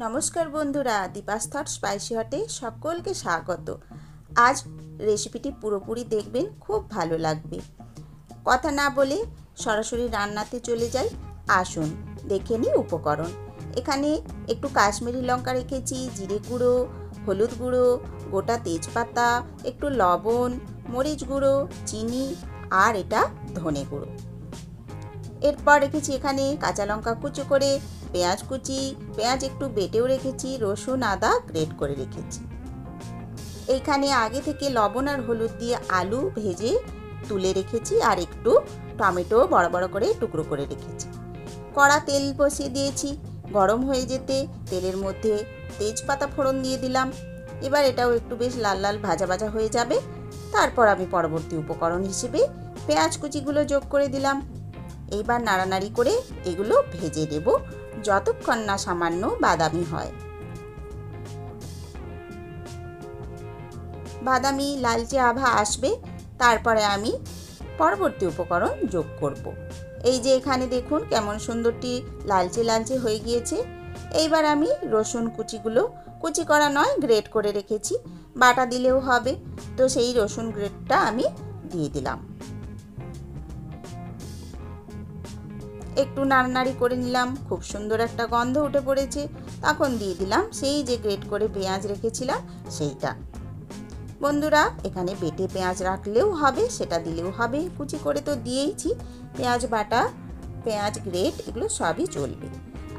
নমস্কার বন্ধুরা, Deepa's thought spicy হটে সকলকে স্বাগত। আজ রেসিপিটি পুরোপুরি দেখবেন, খুব ভালো লাগবে। কথা না বলে সরাসরি রান্নাতে চলে যাই। আসুন দেখে নিই উপকরণ। এখানে একটু কাশ্মীরি লঙ্কা রেখেছি, জিরে গুঁড়ো, হলুদ গুঁড়ো, গোটা তেজপাতা, একটু লবণ, মরিচ গুঁড়ো, চিনি আর এটা ধনে গুঁড়ো। এরপর রেখেছি এখানে কাঁচা লঙ্কা কুচি করে, পেঁয়াজ কুচি, পেঁয়াজ একটু বেটেও রেখেছি, রসুন আদা গ্রেট করে রেখেছি। এইখানে আগে থেকে লবণ আর হলুদ দিয়ে আলু ভেজে তুলে রেখেছি, আর একটু টমেটো বড় বড় করে টুকরো করে রেখেছি। কড়া তেল বসিয়ে দিয়েছি, গরম হয়ে যেতে তেলের মধ্যে তেজপাতা ফোড়ন দিয়ে দিলাম। এবার এটাও একটু বেশ লাল লাল ভাজা ভাজা হয়ে যাবে। তারপর আমি পরবর্তী উপকরণ হিসেবে পেঁয়াজ কুচিগুলো যোগ করে দিলাম। এইবার নাড়ানাড়ি করে এগুলো ভেজে দেব যতক্ষণ না সামান্য বাদামি হয়। বাদামি লালচে আভা আসবে, তারপরে আমি পরবর্তী উপকরণ যোগ করব। এই যে এখানে দেখুন কেমন সুন্দরটি লালচে লালচে হয়ে গিয়েছে। এইবার আমি রসুন কুচিগুলো, কুচি করা নয় গ্রেট করে রেখেছি, বাটা দিলেও হবে, তো সেই রসুন গ্রেটটা আমি দিয়ে দিলাম। একটু নাড়ানাড়ি করে নিলাম, খুব সুন্দর একটা গন্ধ উঠে পড়েছে। তখন দিয়ে দিলাম সেই যে গ্রেট করে পেঁয়াজ রেখেছিলাম সেইটা। বন্ধুরা, এখানে বেটে পেঁয়াজ রাখলেও হবে, সেটা দিলেও হবে, কুচি করে তো দিয়েইছি। পেঁয়াজ বাটা, পেঁয়াজ গ্রেট এগুলো সবই চলবে।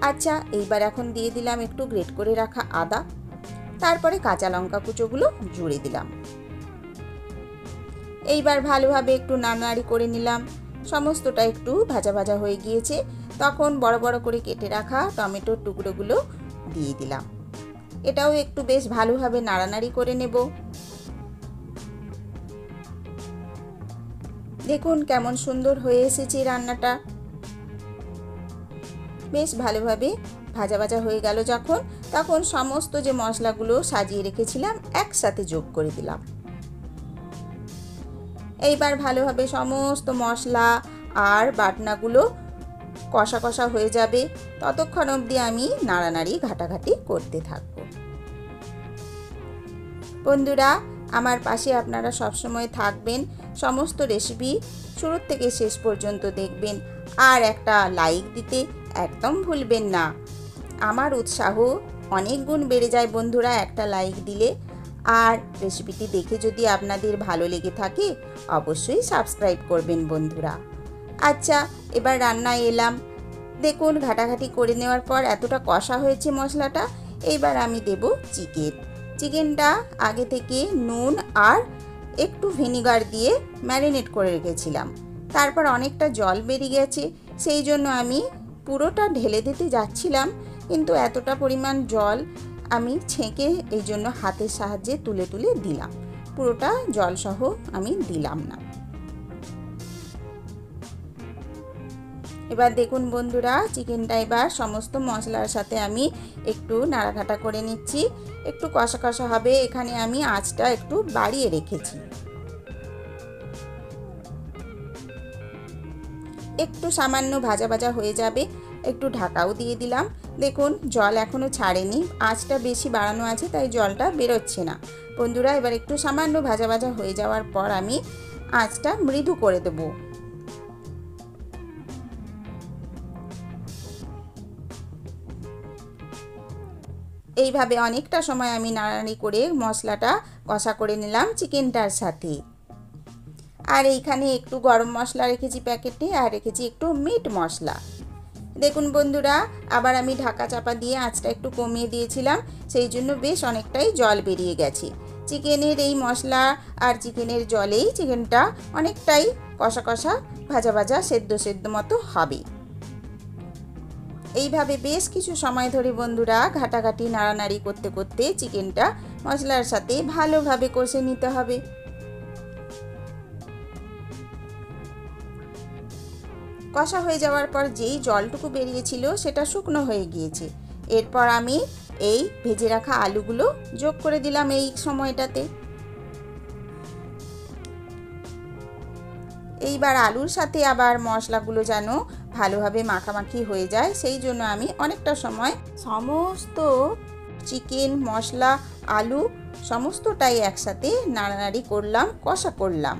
আচ্ছা, এইবার এখন দিয়ে দিলাম একটু গ্রেট করে রাখা আদা, তারপরে কাঁচা লঙ্কা কুচোগুলো জুড়ে দিলাম। এইবার ভালোভাবে একটু নাড়ানাড়ি করে নিলাম। সমস্তটা একটু ভাজা ভাজা হয়ে গিয়েছে, তখন বড় বড় করে কেটে রাখা টমেটোর টুকরোগুলো দিয়ে দিলাম। এটাও একটু বেশ ভালোভাবে নাড়ানাড়ি করে নেব। দেখুন কেমন সুন্দর হয়ে এসেছে রান্নাটা। বেশ ভালোভাবে ভাজা ভাজা হয়ে গেল যখন, তখন সমস্ত যে মশলাগুলো সাজিয়ে রেখেছিলাম একসাথে যোগ করে দিলাম। এইবার ভালোভাবে সমস্ত মশলা আর বাটনাগুলো কষা কষা হয়ে যাবে, ততক্ষণ অবধি আমি নাড়ানাড়ি ঘাটাঘাটি করতে থাকব। বন্ধুরা, আমার পাশে আপনারা সবসময় থাকবেন, সমস্ত রেসিপি শুরু থেকে শেষ পর্যন্ত দেখবেন, আর একটা লাইক দিতে একদম ভুলবেন না। আমার উৎসাহ অনেক গুণ বেড়ে যায় বন্ধুরা একটা লাইক দিলে। আর রেসিপিটি দেখে যদি আপনাদের ভালো লেগে থাকে অবশ্যই সাবস্ক্রাইব করবেন বন্ধুরা। আচ্ছা, এবার রান্নায় এলাম। দেখুন ঘাটাঘাটি করে নেওয়ার পর এতটা কষা হয়েছে মশলাটা। এইবার আমি দেব চিকেনটা আগে থেকে নুন আর একটু ভিনিগার দিয়ে ম্যারিনেট করে রেখেছিলাম। তারপর অনেকটা জল বেরিয়ে গেছে, সেই জন্য আমি পুরোটা ঢেলে দিতে যাচ্ছিলাম, কিন্তু এতটা পরিমাণ জল আমি ছেঁকে এই জন্য হাতের সাহায্যে তুলে তুলে দিলাম, পুরোটা জলসহ আমি দিলাম না। এবার দেখুন বন্ধুরা, চিকেনটা এবার সমস্ত মশলার সাথে আমি একটু নাড়াঘাটা করে নিচ্ছি। একটু কষা কষা হবে, এখানে আমি আঁচটা একটু বাড়িয়ে রেখেছি। একটু সামান্য ভাজা ভাজা হয়ে যাবে, একটু ঢাকাও দিয়ে দিলাম। দেখুন জল এখনও ছাড়েনি, আঁচটা বেশি বাড়ানো আছে তাই জলটা বেরোচ্ছে না। বন্ধুরা, এবার একটু সামান্য ভাজা ভাজা হয়ে যাওয়ার পর আমি আঁচটা মৃদু করে দেব। এইভাবে অনেকটা সময় আমি নাড়ানাড়ি করে মশলাটা কষা করে নিলাম চিকেনটার সাথে। আর এইখানে একটু গরম মশলা রেখেছি প্যাকেটে, আর রেখেছি একটু মিট মশলা। দেখুন বন্ধুরা, আবার আমি ঢাকা চাপা দিয়ে আঁচটা একটু কমিয়ে দিয়েছিলাম, সেই জন্য বেশ অনেকটাই জল বেরিয়ে গেছে। চিকেনের এই মশলা আর চিকেনের জলেই চিকেনটা অনেকটাই কষা কষা ভাজা ভাজা সেদ্ধ সেদ্ধ মতো হবে। এইভাবে বেশ কিছু সময় ধরে বন্ধুরা ঘাটাঘাটি নাড়ানাড়ি করতে করতে চিকেনটা মশলার সাথে ভালোভাবে কষে নিতে হবে। কষা হয়ে যাওয়ার পর যেই জলটুকু বেরিয়েছিল সেটা শুকনো হয়ে গিয়েছে। এরপর আমি এই ভেজে রাখা আলুগুলো যোগ করে দিলাম এই সময়টাতে। এইবার আলুর সাথে আবার মশলাগুলো যেন ভালোভাবে মাখামাখি হয়ে যায়, সেই জন্য আমি অনেকটা সময় সমস্ত চিকেন, মশলা, আলু সমস্তটাই একসাথে নাড়ানাড়ি করলাম, কষা করলাম।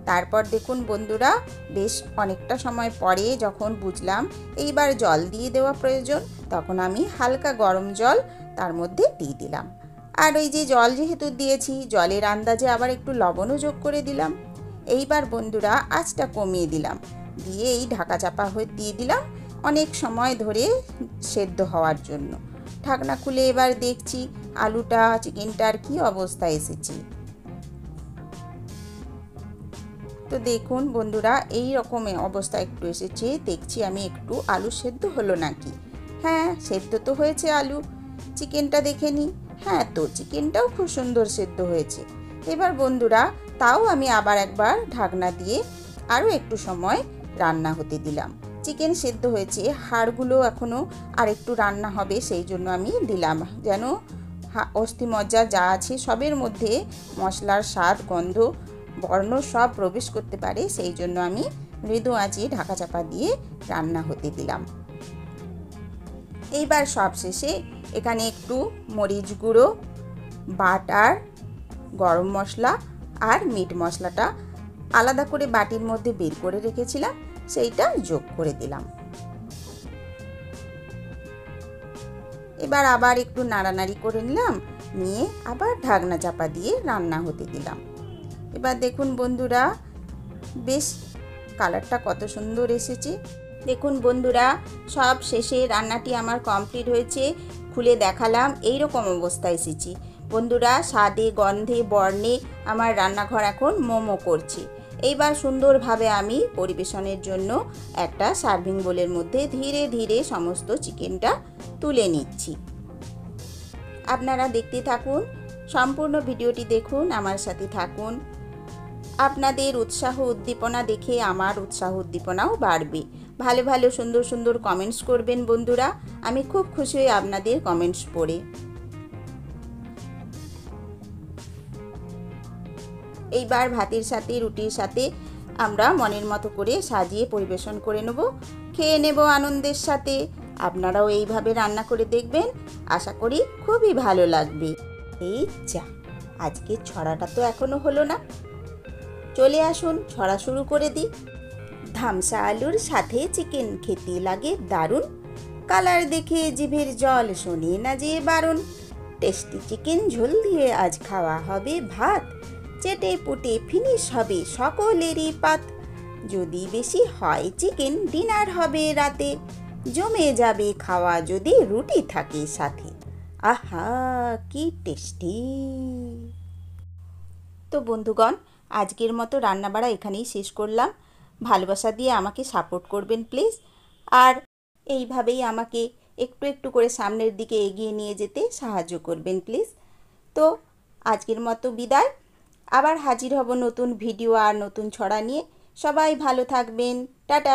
তারপর দেখুন বন্ধুরা, বেশ অনেকটা সময় পরে যখন বুঝলাম এইবার জল দিয়ে দেওয়া প্রয়োজন, তখন আমি হালকা গরম জল তার মধ্যে দিয়ে দিলাম। আর ওই যে জল যেহেতু দিয়েছি, জলের আন্দাজে আবার একটু লবণও যোগ করে দিলাম। এইবার বন্ধুরা আঁচটা কমিয়ে দিলাম, দিয়ে এই ঢাকা চাপা হয়ে দিয়ে দিলাম অনেক সময় ধরে সেদ্ধ হওয়ার জন্য। ঢাকনা খুলে এবার দেখছি আলুটা, চিকেনটার কি অবস্থা এসেছে। তো দেখুন বন্ধুরা, এই রকমের অবস্থা একটু এসেছে। দেখছি আমি একটু আলু সেদ্ধ হলো নাকি। হ্যাঁ, সেদ্ধ তো হয়েছে আলু। চিকেনটা দেখে নিই। হ্যাঁ, তো চিকেনটাও খুব সুন্দর সেদ্ধ হয়েছে। এবার বন্ধুরা তাও আমি আবার একবার ঢাকনা দিয়ে আরও একটু সময় রান্না হতে দিলাম। চিকেন সেদ্ধ হয়েছে, হাড়গুলো এখনও আর একটু রান্না হবে, সেই জন্য আমি দিলাম, যেন অস্থি মজ্জা যা আছে সবের মধ্যে মশলার স্বাদ, গন্ধ, বর্ণ সব প্রবেশ করতে পারে, সেই জন্য আমি মৃদু আঁচে ঢাকা চাপা দিয়ে রান্না হতে দিলাম। এইবার সব শেষে এখানে একটু মরিচ গুঁড়ো, বাটার, গরম মশলা আর মিট মশলাটা আলাদা করে বাটির মধ্যে বের করে রেখেছিলাম, সেইটা যোগ করে দিলাম। এবার আবার একটু নাড়ানাড়ি করে নিলাম, নিয়ে আবার ঢাকনা চাপা দিয়ে রান্না হতে দিলাম। এবার দেখুন বন্ধুরা, বেশ কালারটা কত সুন্দর এসেছে। দেখুন বন্ধুরা, সব শেষে রান্নাটি আমার কমপ্লিট হয়েছে। খুলে দেখালাম, এই রকম অবস্থা এসেছি। বন্ধুরা স্বাদে, গন্ধে, বর্ণে আমার রান্নাঘর এখন মোমো করছে। এইবার সুন্দরভাবে আমি পরিবেশনের জন্য একটা সার্ভিং বোলের মধ্যে ধীরে ধীরে সমস্ত চিকেনটা তুলে নিচ্ছি। আপনারা দেখতে থাকুন, সম্পূর্ণ ভিডিওটি দেখুন, আমার সাথে থাকুন। আপনাদের উৎসাহ উদ্দীপনা দেখে আমার উৎসাহ উদ্দীপনাও বাড়বে। ভালো ভালো সুন্দর সুন্দর কমেন্টস করবেন বন্ধুরা, আমি খুব খুশি হই আপনাদের কমেন্টস পড়ে। এইবার ভাতের সাথে, রুটির সাথে আমরা মনের মতো করে সাজিয়ে পরিবেশন করে নেব, খেয়ে নেব আনন্দের সাথে। আপনারাও এইভাবে রান্না করে দেখবেন, আশা করি খুবই ভালো লাগবে। এই যা, আজকে ছড়াটা তো এখনো হলো না, চলে আসুন ছড়া শুরু করে দিই। ধামসা আলুর সাথে চিকেন খেতে লাগে দারুণ, কালার দেখে জিভের জল শোনে না যে বারণ। টেস্টি চিকেন ঝোল দিয়ে আজ খাওয়া হবে ভাত, চেটে পুটে ফিনিশ হবে সকলেরই পাত। যদি বেশি হয় চিকেন, ডিনার হবে রাতে, জমে যাবে খাওয়া যদি রুটি থাকে সাথে। আহা কি টেস্টি। তো বন্ধুগণ, আজকের মতো রান্নাবাড়া এখানেই শেষ করলাম। ভালোবাসা দিয়ে আমাকে সাপোর্ট করবেন প্লিজ, আর এইভাবেই আমাকে একটু একটু করে সামনের দিকে এগিয়ে নিয়ে যেতে সাহায্য করবেন প্লিজ। তো আজকের মতো বিদায়, আবার হাজির হব নতুন ভিডিও আর নতুন ছড়া নিয়ে। সবাই ভালো থাকবেন, টাটা।